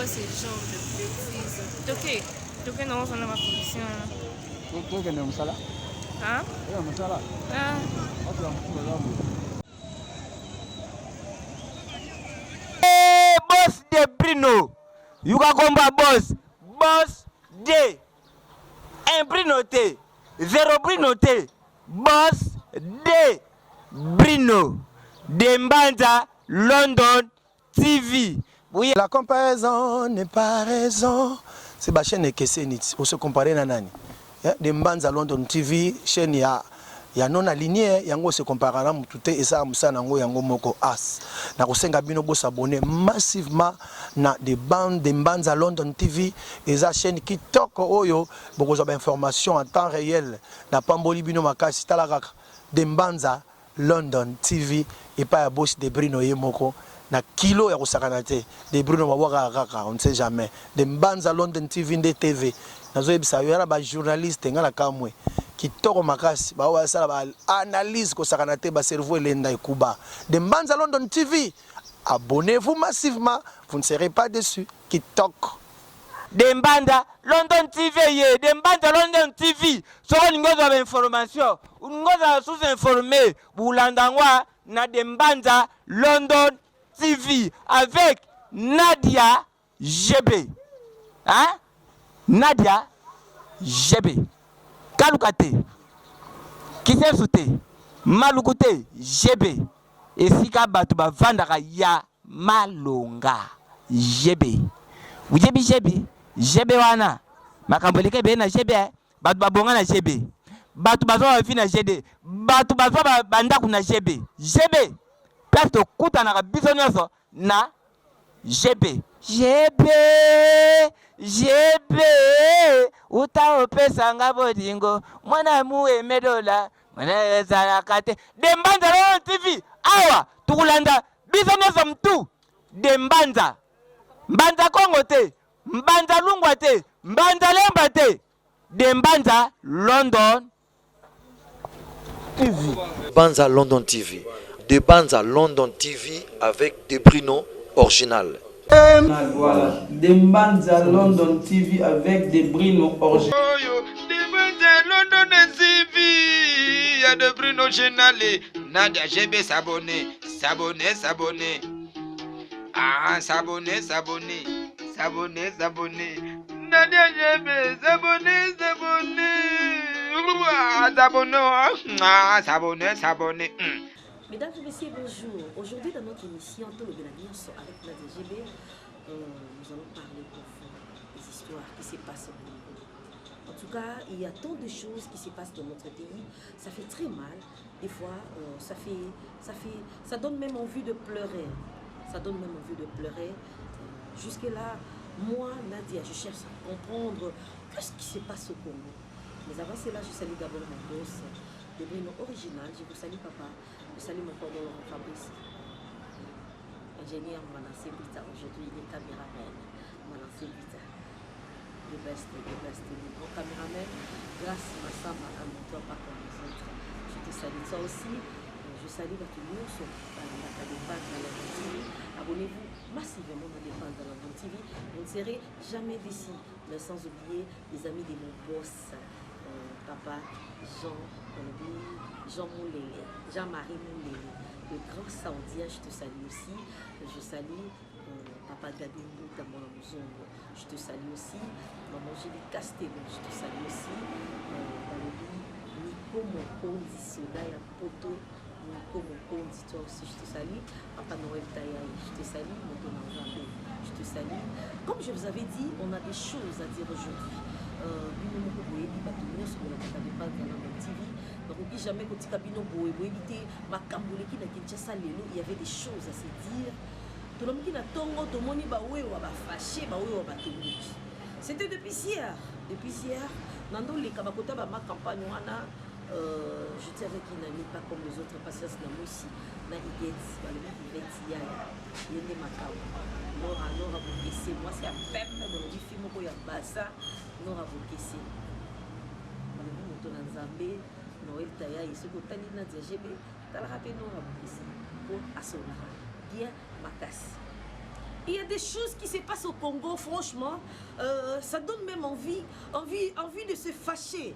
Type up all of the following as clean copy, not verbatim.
quoi ce genre de bêtises? Ok, non, on a ma position. Tu es un sala? Hein? Un sala? Ah. Boss de Brino. Yuka combat boss. Boss de. Un Brino T. 0 Brino T. Boss de Brino. Dembanza London TV. Oui. La comparaison n'est pas raison. C'est ma chaîne Kesenit. On se compare à nani. Dembanza London TV, chaîne ya non aligné, yango se compare à mutute et ça musa nango yango moko as. Na kosenga bino bo s'abonner massivement na des bandes Dembanza London TV et ça chaîne qui toque oyo beaucoup d'informations en temps réel. Na pamboli bino makasi talaka Dembanza London TV et pas à boss de Brino Yemoko. Na kilo ya kusakana te de Bruno mabwaka kaka on ne sait jamais de Dembanza London TV nde TV nazo ebisa yo ba journaliste ngala kamwe kitoko makasi ba wa sala ba analyse kusakana te ba cerveau elenda ekuba de Dembanza London TV. Abonnez-vous massivement, vous ne serez pas déçus. Kitoko Dembanza London TV ye Dembanza London TV so ngozo ba information ngozo sous informé bulandangwa na Dembanza London TV avec Nadia GB. Hein? Nadia GB. Kalukate. Kisesute. Malukute GB. Et Sika Batuba Vandara ya Malonga GB. Ujebi GB. GB wana. Makambolike be na GB. Batuba bonga na GB. Batuba zo fi na GD. Batuba zo bandaku na GB. GB. Place to kuta na biso nyonso na GB. GB uta opesa nga bodingo mwana muwe medola mwana ezala kate Dembanza London TV awa tukulanda biso nyonso mtu Dembanza Mbanza Kongo te Mbanza Lungwa te Mbanza Lemba te Dembanza London TV. Dembanza London TV. Dembanza London TV avec des Brino original. Voilà, Dembanza London TV avec des Brino original. Dembanza London TV, il y a des Brino original. Nadia GB s'abonner. Ah, s'abonner. Nadia GB s'abonner. Mesdames et messieurs, bonjour. Aujourd'hui, dans notre émission, Tout le Bénagnos avec la DGB, nous allons parler pour vous des histoires qui se passent au Congo. En tout cas, il y a tant de choses qui se passent dans notre pays. Ça fait très mal. Des fois, ça donne même envie de pleurer. Jusque-là, moi, Nadia, je cherche à comprendre qu'est-ce qui se passe au Congo. Mais avant cela, je salue d'abord mon boss, de Brino original. Je vous salue, papa. Je salue mon père Laurent Fabrice, ingénieur Manassé Bita. Aujourd'hui, il est caméraman. Manassé Bita. Le best, mon caméraman. Grâce à ma femme, à mon toit, pas comme les autres. Je te salue. Ça aussi, je salue tout le monde sur la Dembanza London TV. Abonnez-vous massivement à Dembanza London TV. Vous ne serez jamais déçus. Mais sans oublier les amis de mon boss, papa Jean-Marie Moulé, le grand saoudien, je te salue aussi. Je salue papa Gabi Mouta Mouzoumbo, je te salue aussi. Maman Julie Castello, je te salue aussi. Nico Mokondi Soda ya Poto, Nico Mokondi, toi aussi je te salue. Papa Noël Tayaï, je te salue. Moto Nanzambe, je te salue. Comme je vous avais dit, on a des choses à dire aujourd'hui. Jamais il y avait des choses à se dire. C'était depuis hier. Nando les Kabakota ma campagne je dirais qu'il n'a pas comme les autres parce que c'est aussi na moi c'est à peine dans le film où il y a bassa n'aura vocation Noël Tayaï, ce que tu as dit dans le GB, tu as rappelé n'aura vocation pour assurer bien ma casse. Il y a des choses qui se passent au Congo, franchement, ça donne même envie de se fâcher.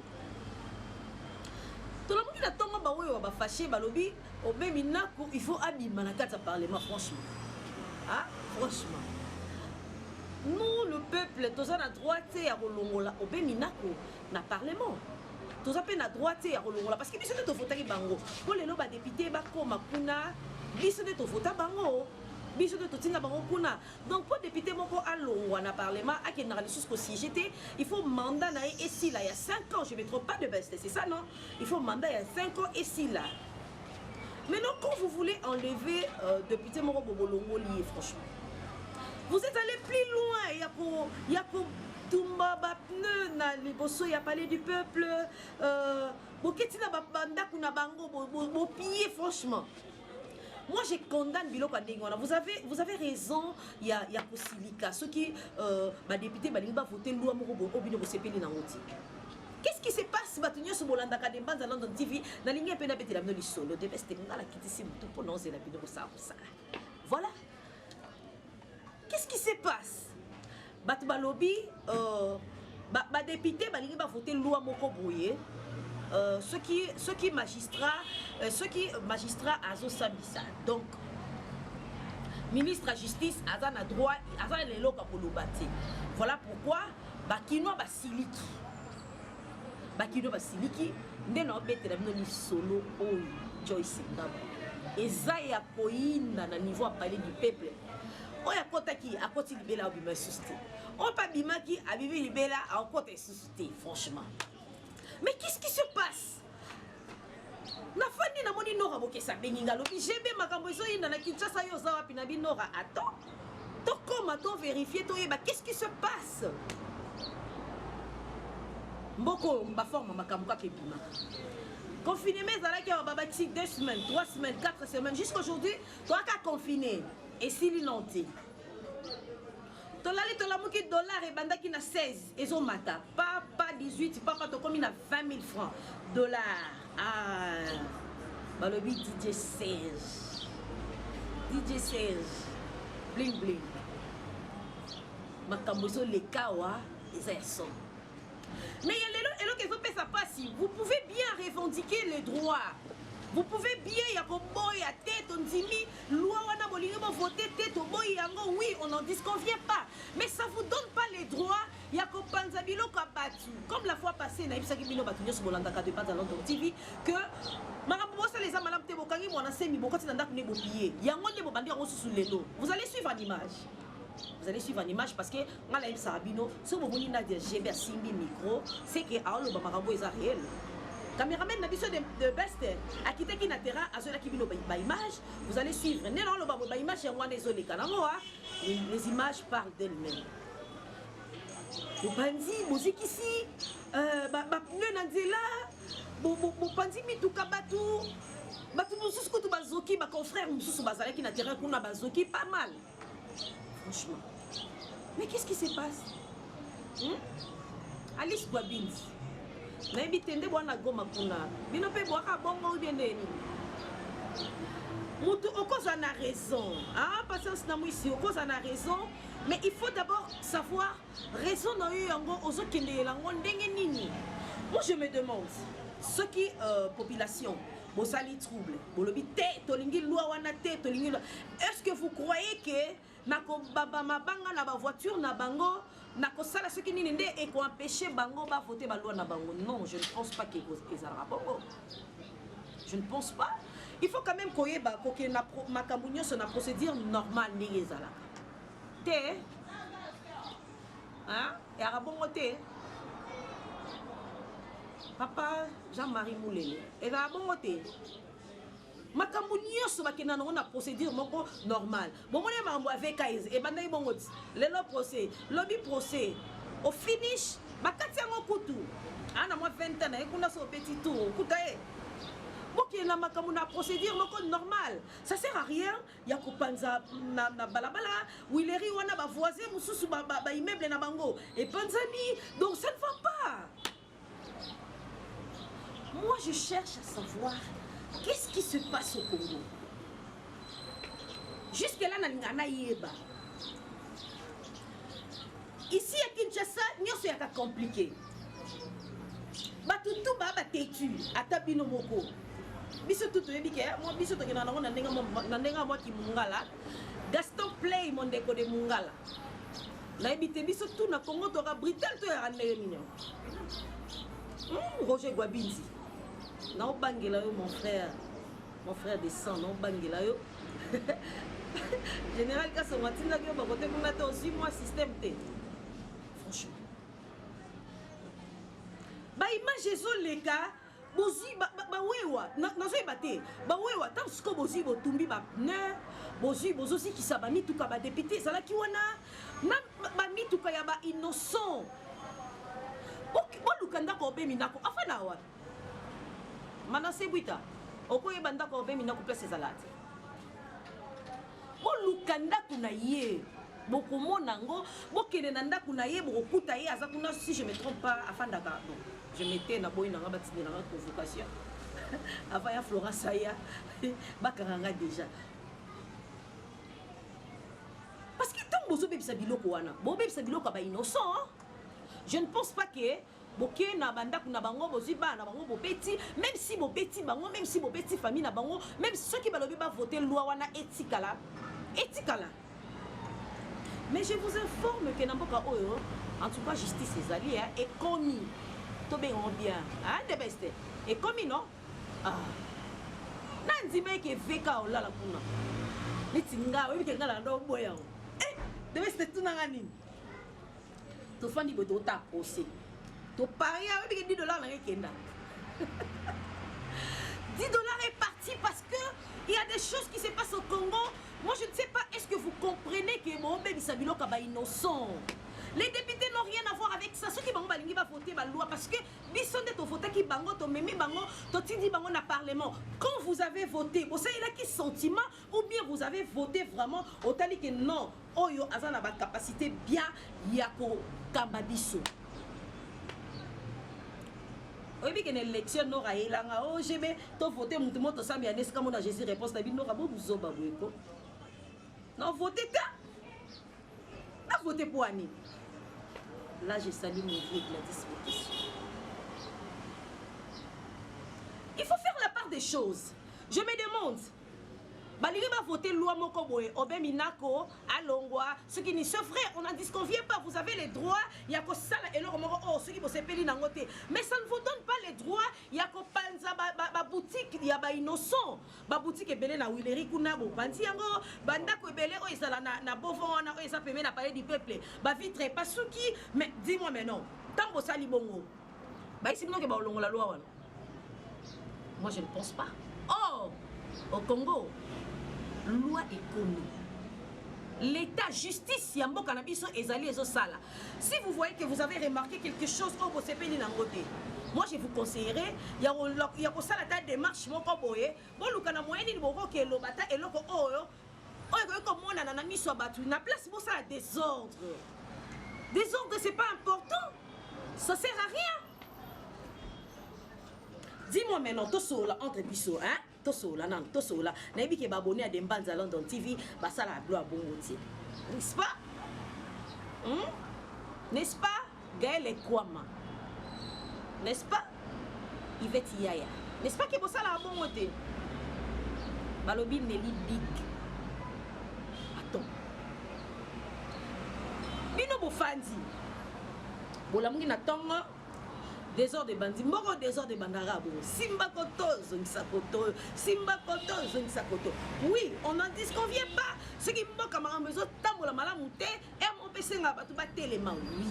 Tout le monde a fâché, il faut abîmer le Parlement, franchement. Ah, franchement. Nous, le peuple, tous à droite à Rolongola, au Béminako, na Parlement. Tous à peine à droite à Rolongola, parce que nous sommes votés bango. Pour les députés, Bakoma Kuna, nous sommes votés bango. Donc pour député moko alongwa na parlement à qui n'a pas siégé, il faut mandat na ici là il y a 5 ans, je ne me trompe pas de best, c'est ça non? Il faut mandat il y a 5 ans ici là. Maintenant quand vous voulez enlever député moko bobolongo lié franchement. Vous êtes allé plus loin, il y a pour Tumba Bapne na liboso, il y a parlé du peuple boketina banda kuna bango bo piller franchement. Moi, je condamne Biloko Ndengona. Vous avez raison, il y a Kosilika. Ceux qui, députés, vont voter loi Morobo, Obino Bosepeli Nangoti. Qu'est-ce qui se passe, Batunio Sobolanda Kademban, dans London TV, dans la ligne Pena Petit Lamno Solo, de Bestemna, la Kitisi, tout prononcer la Bino ça. Voilà. Qu'est-ce qui se passe? Batbalobi, député, va voter loi Moko Brouillé. Ceux qui magistrats Azo Samissa. Donc, ministre de la justice, Azan a droit, Azan a l'élo pour le bâtir. Voilà pourquoi, Bakino Basiliki. Bakino Basiliki, Neno Bete la Noni Solo, Oyi, Joyce Ngabo. Et Zaya Koïna, na niveau à parler du peuple. Oya Kotaki, à côté de Bela, Obima Susté. On pas Bimaki, à Bibi Bela, à côté Susté, franchement. Mais qu'est-ce qui se passe? Na fandi na moni nora bokesa beninga lobi jebe makambo zo yinda na Kinshasa yo za wapi na binora attends. To comment to vérifier to yeba qu'est-ce qui se passe? Mboko mba forme makambo ka kebima. Confinement zalaki ya babaki 2 semaines, 3 semaines, 4 semaines jusqu'aujourd'hui, toi ka confiné et s'il inonté. Tolali tolamuki dollar et bandaki na 16 et mata pas 18 pas to comme na 20 000 francs dollars. Ah balobi DJ 16 bling bling makambozo les kawa les sont. Mais il y a quelque chose qui vous pouvez bien revendiquer les droits. Vous pouvez bien y avoir tête, on dit loi wana bolingo voter tête au boy yango oui, on n'en disconvient pas. Mais ça vous donne pas les droits y a kopanza biloko battu. Comme la fois passée na ibisa kibino batu nyoso bolanda ka de pas dans London TV que makambo bosa les amalam te bokangi mwana semi bokoti na ndako ne bopier. Yango ne bobandi yango sous lelo. Vous allez suivre en image. Vous allez suivre en image parce que ngala ibisa abino so boboni na de GB simbi micro, c'est que aolo ba makambo eza réel. Caméraman n'a besoin de best à quitter qui n'a terrain à ceux qui vont image, vous allez suivre. Non, le bas image les images parlent d'elles-mêmes. Vous pensez musique ici, pneu nanzela, pensez mi tout kabatu, batu mususu kutu bazoki, ba confrère mususu bazala qui n'a terrain kuna bazoki pas mal. Franchement. Mais qu'est-ce qui se passe? Alice Boabins. Nabi tende bwana goma kuna bino pe boaka bongo bieneni mutu okoza na raison ah patience na mwisi okoza na raison mais il faut d'abord savoir raison na yo yango ozokende lango ndenge nini. Moi je me demande ce qui population bosali trouble bolobi te tolingi loi wana te tolingi est-ce que vous croyez que nako baba mabanga na ba voiture na bango nakosala ce qui n'est et qu'on empêcher bango ba voter ba loi na bango? Non, je ne pense pas qu'ils ezara bongo. Je ne pense pas. Il faut quand même koyeba koke na makambunyo sur na procédure normale ni ezala. Té hein? Et arabongo té. Papa Jean-Marie Moulele. Et arabongo té. Makambo nyonso bakena na procédure moko normal. Bon mona mambo avec kaiz et bandai bongoti. Lelo procès, lobby procès. Au finish, bakati yango kutu. Ana moi 20 ans et kuna so petit tour. Kutae. Boki na makambo na procédure moko normal. Ça sert à rien. Ya kopanza na balabala, wileri wana ba voisin mususu ba immeuble na bango et panzani. Donc ça ne va pas. Moi je cherche à savoir qu'est-ce qui se passe au Congo? Jusque là, ici à Kinshasa nyonso ya compliqué batutu ba tetu atabino moko biso tutu yebike moi biso to kena na ndenga moi ki mungala Gaston Play mon ndeko de mungala na ebite biso tout na Congo to ka Britel to ya ndenge minyo Roger Gwabinzi na obangela yo mon frère de sang na obangela yo Général Kasso Matinda qui va côté pour aussi moi système T. Franchement. Ba image zo les gars, bozi ba wewa na zo ebate. Ba wewa tant ce que bozi botumbi ba ne bozi bozosi qui sa ba mituka ba député sala ki wana na ba mituka ya ba innocent. Bo lukanda ko be minako afana wa. Mana sebuita. Okoye banda ko be minako place salati. Lukanda kuna ye boko monango bokene na ndako na ye bokuta ye aza kuna si je me trompe pas afanda ka bon je mettais na boy na batini na convocation avant ya Florence aya bakaranga déjà parce que tant bozo bebisa biloko wana bo bebisa biloko ba innocent je ne pense pas que boké na banda kuna bango bozi ba na bango bopeti même si bopeti bango même si bopeti famille na bango même ceux qui balobi ba voter loi wana etikala mais je vous informe que Namboka Oyo, en tout cas justice les alliés est commis. Tout bien hein de best est commis non ah nanzi meke veka ola la kuna nitinga we ke ngala ndo boya de best tout na ngani to fandi bo to ta posé to paria we ke $10 na kenda $10 est parti parce que il y a des choses qui se passent au Congo. Moi je ne sais pas, est-ce que vous comprenez que mon bébé Sabilo Kaba innocent? Les députés n'ont rien à voir avec ça. Ceux qui vont voter la loi parce que bisonde to voter qui bango to memi bango to tindi bango na parlement. Quand vous avez voté, vous savez là qui sentiment ou bien vous avez voté vraiment au tali que non, oyo azana ba capacité bien yako kambabiso. Oui, bien que l'élection n'aura eu là, oh, j'ai bien, tu voté, mon monde, ça, mais est-ce que mon Jésus réponse, la vie n'aura pas besoin de non, votez pas. Non, votez pour Annie. Là, je salue mon vieux de la disputation. Il faut faire la part des choses. Je me demande. Balili va voter loi Mokoboe, Obe Minako, Alongwa, ce qui ne se ferait, on n'en disconvient pas, vous avez les droits, il y a que ça, et l'or, oh, ceux qui vont se payer dans côté. Mais ça ne vous donne pas les droits, il y a que Panza, ba boutique, il y a ba innocent, ba boutique est belé na Willery Kunabo, Bantiango, Bandako est belé, oh, ça na Bovon, oh, ça permet na parler du peuple, ba vitre, pas ceux qui, mais dis-moi, mais non, tant que ça, libongo, bah ici, non, que ba olongo la loi, moi je ne pense pas. Oh, au Congo, loi est connue. L'état justice yambo cannabis ezali ezosala. Si vous voyez que vous avez remarqué quelque chose au Bosepeli Nangote, moi je vous conseillerais il y a ko sala ta démarche moko boye bon lukana moyen ni boko ke lobata eloko oyo oyo ko mona na miso batu na place pour ça désordre. Désordre c'est pas important. Ça sert à rien. Dis-moi maintenant, Tosola entre biso, hein? Tosola, non, Tosola. Nabi qui est abonné à Dembanza London TV, bah ça la gloire bon motier. N'est-ce pas? N'est-ce pas? Gaël et Kwama. N'est-ce pas? Yvette Yaya. N'est-ce pas que ça la bon motier? Balobi Nelly Big. Attends. Bino Bofandi. Bolamungi na tonga. Désordre de bandits, moro désordre de bandarabo. Simba Koto, Zongisa Koto, Simba Koto, Zongisa Koto. Oui, on n'en disconvient pas. Ce qui me moque à ma maison, tant la malamouté, et mon PC n'a pas tout battu les mains. Oui.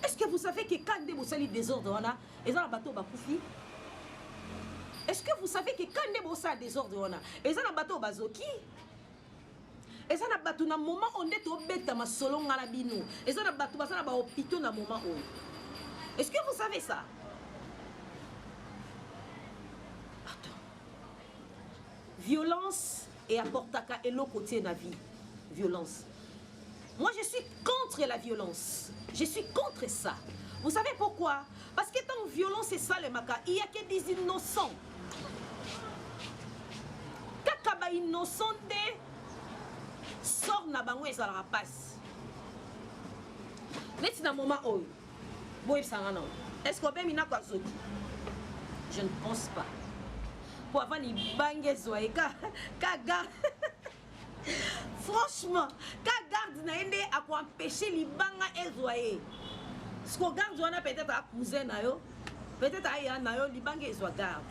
Est-ce que vous savez que quand vous salissez désordre, on a, et ça, le bateau va couper? Est-ce que vous savez que quand vous salissez désordre, on a, et ça, le bateau va zoki? Et ça, le bateau, dans le moment où on est au bête, ma solo ngalabino. Et ça, le bateau, ça, le bateau, pito, dans le moment où. Est-ce que vous savez ça? Attends. Violence et apportaka et l'autre côté de la vie. Violence. Moi, je suis contre la violence. Je suis contre ça. Vous savez pourquoi? Parce que tant violence et ça, les maca, il n'y a que des innocents. Kakaba innocent sort na bango et ça la passe. Neti na moment oyo. Boy sanga non. Est-ce qu'on peut mina kwa zoki? Je ne pense pas. Pour avoir ni bangue zoé ka garde. Franchement, ka garde na ende à quoi empêcher li banga ezoé. Ce qu'on garde on a peut-être à cousin na yo. Peut-être à na yo li banga ezoé garde.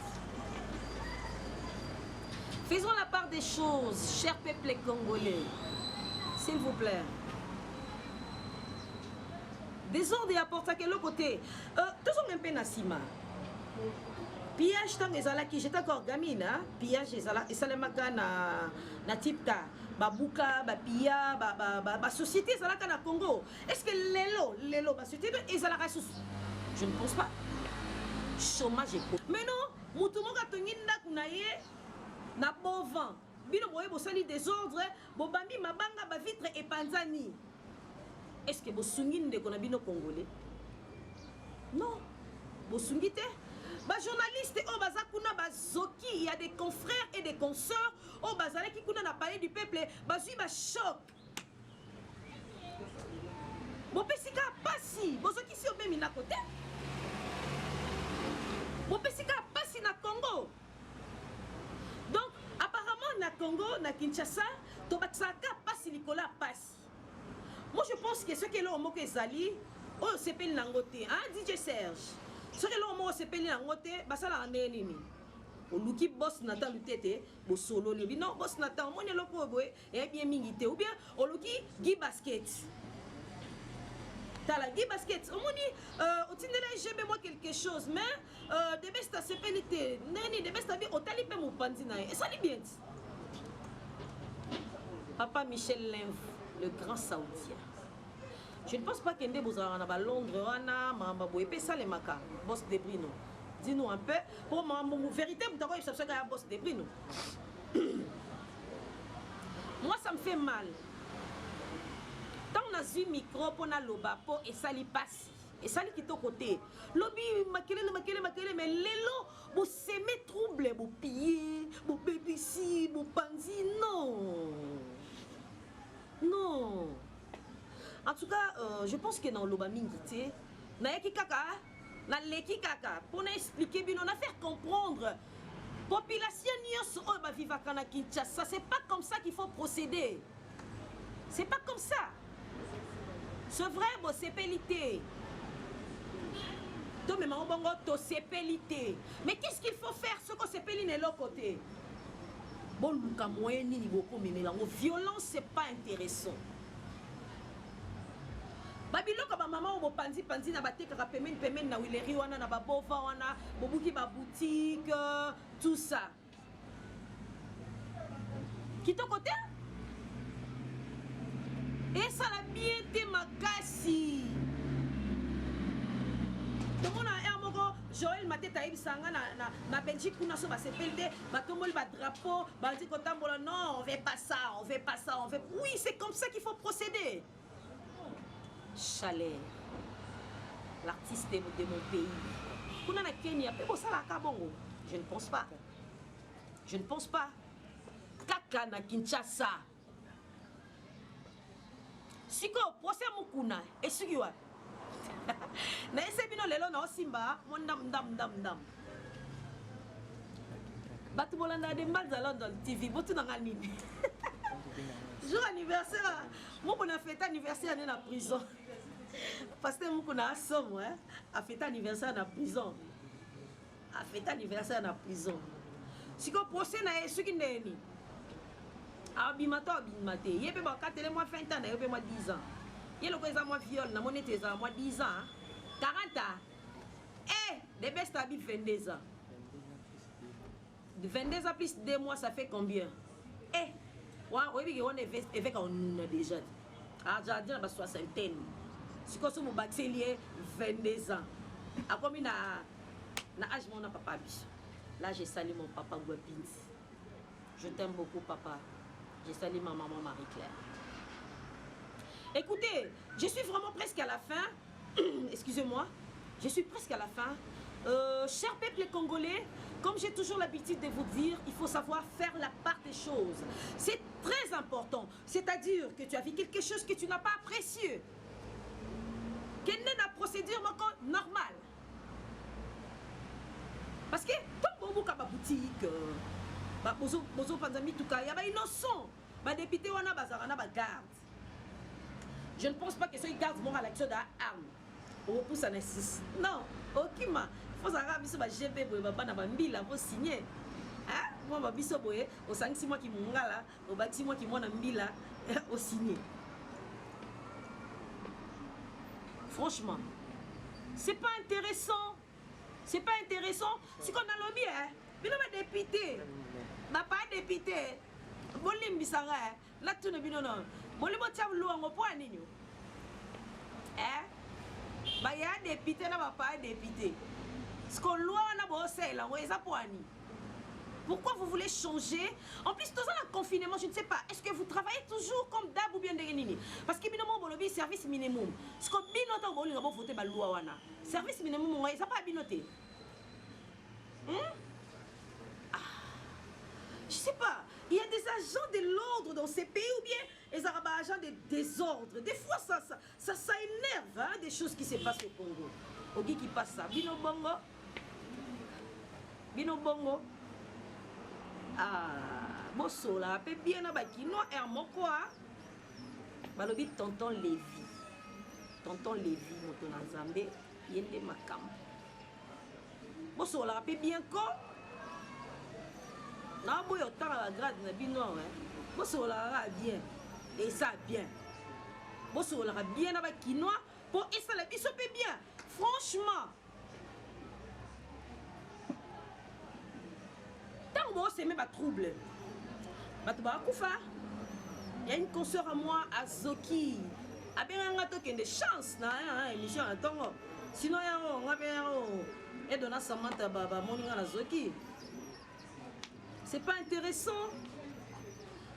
Faisons la part des choses, cher peuple congolais. S'il vous plaît. Désordre et apporte à quel côté. Tous sont un peu nassima. Pillage tant que zalaki, j'étais encore gamine, hein. Pillage et salemaka na tipka, babuka, bapilla, ba société zalaka na Congo. Est-ce que lelo, ba société et zalaka sous? Je ne pense pas. Chômage est pauvre. Mais non, moutumo ka tonginda kunaye na bon vent. Bino boye bosali désordre, bobambi mabanga ba vitre et panzani. Est-ce que bosungi ndeko na bino congolais? Non. Bosungi te. Ba journaliste au bazakuna bazoki, il y a des confrères et des consoeurs au bazale qui kuna na palais du peuple, bazui ba choc. Bo pesika pasi, bozoki si obemi na côté. Bo pesika pasi na Congo. Donc apparemment na Congo, na Kinshasa, to batsaka pasi likola pasi. Moi je pense que ce que l'on moque ezali, oh c'est pas nangote, hein DJ Serge. Ce que l'on moque c'est pas nangote, basala andeni ni. Oluki boss nata lutete, bo solo lebi non boss nata, on est loko boy, et bien mingite ou bien oluki gi basket. T'as la gi basket, on dit, au tindela j'ai moi quelque chose, mais de besta c'est pénité, nani de besta bi otali pe mo panzina, et ça li bien. Papa Michel Linv, le grand saoudien. Je ne pense pas qu'il y ait des à Londres, Mamba Boépé, ça les maca, boss de Brino. Dis-nous un peu, pour mon véritable d'abord, il s'appelle un boss de Brino. Moi, ça me fait mal. Tant on a eu micro pour na loba pour et ça lui passe. Et ça lui quitte au côté. Lobby, makele, mais l'élo, vous s'aimez trouble, vous piller, vous bébé ici, vous panzi, non. Non. En tout cas, je pense que dans l'Obamingité, na leki kaka, pour nous expliquer, on a fait comprendre. Population nyos ba viva kana Kinshasa, c'est pas comme ça qu'il faut procéder. C'est pas comme ça. C'est vrai, bon, c'est pélité. Mais qu'est-ce qu'il faut faire ce qu'on s'appelle de l'autre côté? Bon, violence, c'est pas intéressant. Babilo comme maman au panzi na batek paiement na wileri wana na babova wana bobuki ba boutique tout ça. Qui ton côté? Et ça l'a bien été makasi. Donc on a un moko Joël Maté Taïb Sanga na Belgique kuna so ba sepelde ba tomol ba drapeau ba dit kotambola non on fait pas ça on fait pas ça on fait oui c'est comme ça qu'il faut procéder. Chalet, l'artiste de mon pays. Kuna na Kenya pe bosala ka bongo. Je ne pense pas. Je ne pense pas. Kaka na Kinshasa. Siko procès mukuna et sugiwa. Na esebino lelo na osimba mondam. Batu bolanda de Mbanza London TV botu na nini. Jour anniversaire, moi on a fêté anniversaire dans la prison. Parce que moi on a somme a fêté anniversaire dans la prison. A fêté anniversaire dans la prison. Si qu'on procès na ce qui n'est ni. Abimato abimate. Yé ba 4 mois 20 ans, yé moi 10 ans. Yé le ko moi viol na monete za moi 10 ans, 40 ans. Eh, de best abi 22 ans. De 22 ans plus 2 mois ça fait combien? Eh, oui, on est avec on a déjà. Ah, j'ai dit 60. Si on se bat 22 ans. À combien na âge mon papa biche. Là j'ai salué mon papa Guapins. Je t'aime beaucoup papa. J'ai salué ma maman Marie-Claire. Écoutez, je suis vraiment presque à la fin. Excusez-moi. Je suis presque à la fin. Cher peuple congolais, comme j'ai toujours l'habitude de vous dire, il faut savoir faire la part des choses. C'est très important. C'est-à-dire que tu as vu quelque chose que tu n'as pas apprécié. quelle est la procédure normale? Parce que tant que vous avez une boutique, vous avez tout cas, il y a innocent. Les députés ont une garde. Je ne pense pas que ceux qui gardent mon élection d'armes. On repousse en 6. Non, ok, il faut savoir que je vais vous signer. Moi, je vais au 5-6 mois qui m'ont là, au 6 mois qui m'ont au signé. Franchement, c'est pas intéressant. C'est pas intéressant. Si on a lobby, mais non, député, pas député. Bon, les misara, là, tout ne bino non. Bon, les mots de l'eau en point, nino. Bah, il y a député, n'a pas député. Ce qu'on loi, on a bossé là, on est à point. Pourquoi vous voulez changer? En plus, dans un confinement, je ne sais pas. Est-ce que vous travaillez toujours comme d'hab ou bien de nini? Parce que minimum, on a service minimum. Ce qu'on binote, on a voté par loi. Service minimum, on n'a pas binoté. Je sais pas. Il y a des agents de l'ordre dans ces pays ou bien les agents de désordre. Des fois, ça énerve, hein, des choses qui se passent au Congo. Au qui passe ça. Bino bongo. Bino bongo. Bosso là, peut bien na bakino et moko balobi tonton Lévi moto na Nzambe yende makam. Bosso là, peut bien ko na boyo tanga la grade na bino bosso là bien et ça bien. Bosso là bien na bakino pour et ça la biso peut bien. Franchement. C'est même pas trouble. Il y a une consoeur à moi à Zoki. Il y a des chances dans l'émission. Sinon, il y a des Samantha Baba Moninga à Zoki. C'est pas intéressant.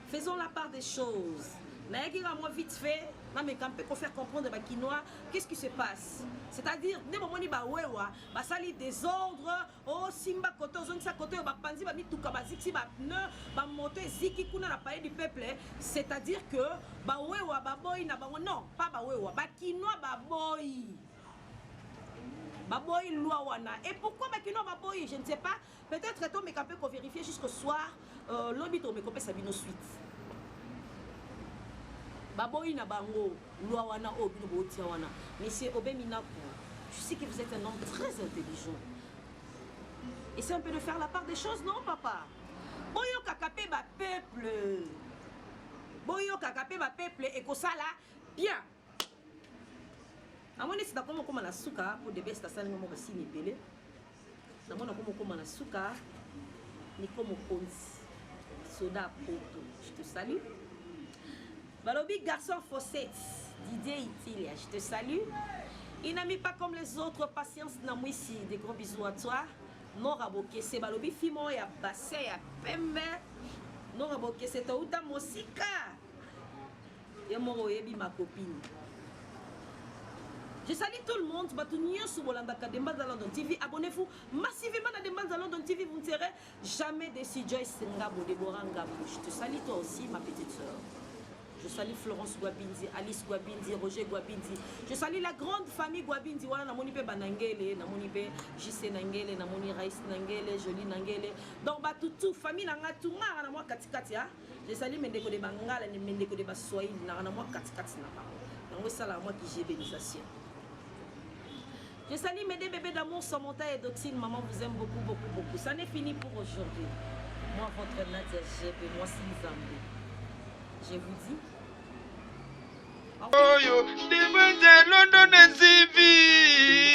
Faisons la part des choses. Moi, vite fait, je peux faire comprendre à Kinois qu'est-ce qui se passe. C'est-à-dire, dès le moment où il y a des désordres, oh, Simba Koto, Zonsa Koto, Panzi, tout Kabazik, si ba moto Ziki Kuna na paye du peuple, c'est-à-dire que Bawewa, Baboy, non, pas Bawewa, Bakinois, Baboy. Baboy, Luawana. Et pourquoi Bakinois, Baboy? Je ne sais pas. Peut-être que tu peux vérifier jusqu'au soir, l'obito, mais qu'on peut s'habiller suite. Baboy na bango, Luawana, Obino, Tiawana. Monsieur Obeminaku, je sais que vous êtes un homme très intelligent. Essayez un peu de faire la part des choses, non, papa? Boyo kakapé ba peuple. Boyo kakapé ba peuple et que ça là, bien. A moi, c'est d'accord, comme on a souka pour des bestes à ça, nous avons signé belé. Nous avons comme on a souka, ni comme on soda poto. Je te salue. Balobi garçon Fosset, Didier Itilia, je te salue. Il n'a mis pas comme les autres, patience n'a ici. Des gros bisous à toi. Non raboké, c'est Balobi Fimo, il y a Bassé, il y a Pembe. Non raboké, c'est Touta Mosika. Et moi, ma copine. Je salue tout le monde. Abonnez-vous massivement à Dembanza London TV. Vous ne serez jamais déçus. Joyce Ngabo, Deborah Ngabo. Je te salue toi aussi, ma petite soeur. Je salue Florence Gwabinzi, Alice Gwabinzi, Roger Gwabinzi. Je salue la grande famille Gwabinzi. Voilà, namoni pe banangele, namoni pe Jise Nangele, namoni Raïs Nangele, Jolie Nangele. Donc, bah, tout, famille nanga tout ngara na moi katikati ha. Je salue Mendeko de Bangala, Mendeko de Baswahili, na moi katikati na ba. Donc, ça là moi qui j'ai bénisation. Je salue mes deux bébés d'amour, Samantha et Doxine. Maman vous aime beaucoup, beaucoup, beaucoup. Ça n'est fini pour aujourd'hui. Moi, votre Nadia GB, moi, Nzambe. Je vous dis. Oyo, Dembanza London TV,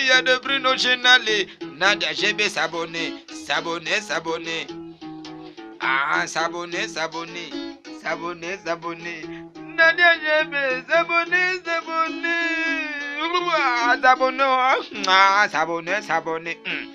il y a de Bruno Genale, Nadia GB s'abonner, s'abonner. Ah, s'abonner. Nadia GB s'abonner. Ah, s'abonner.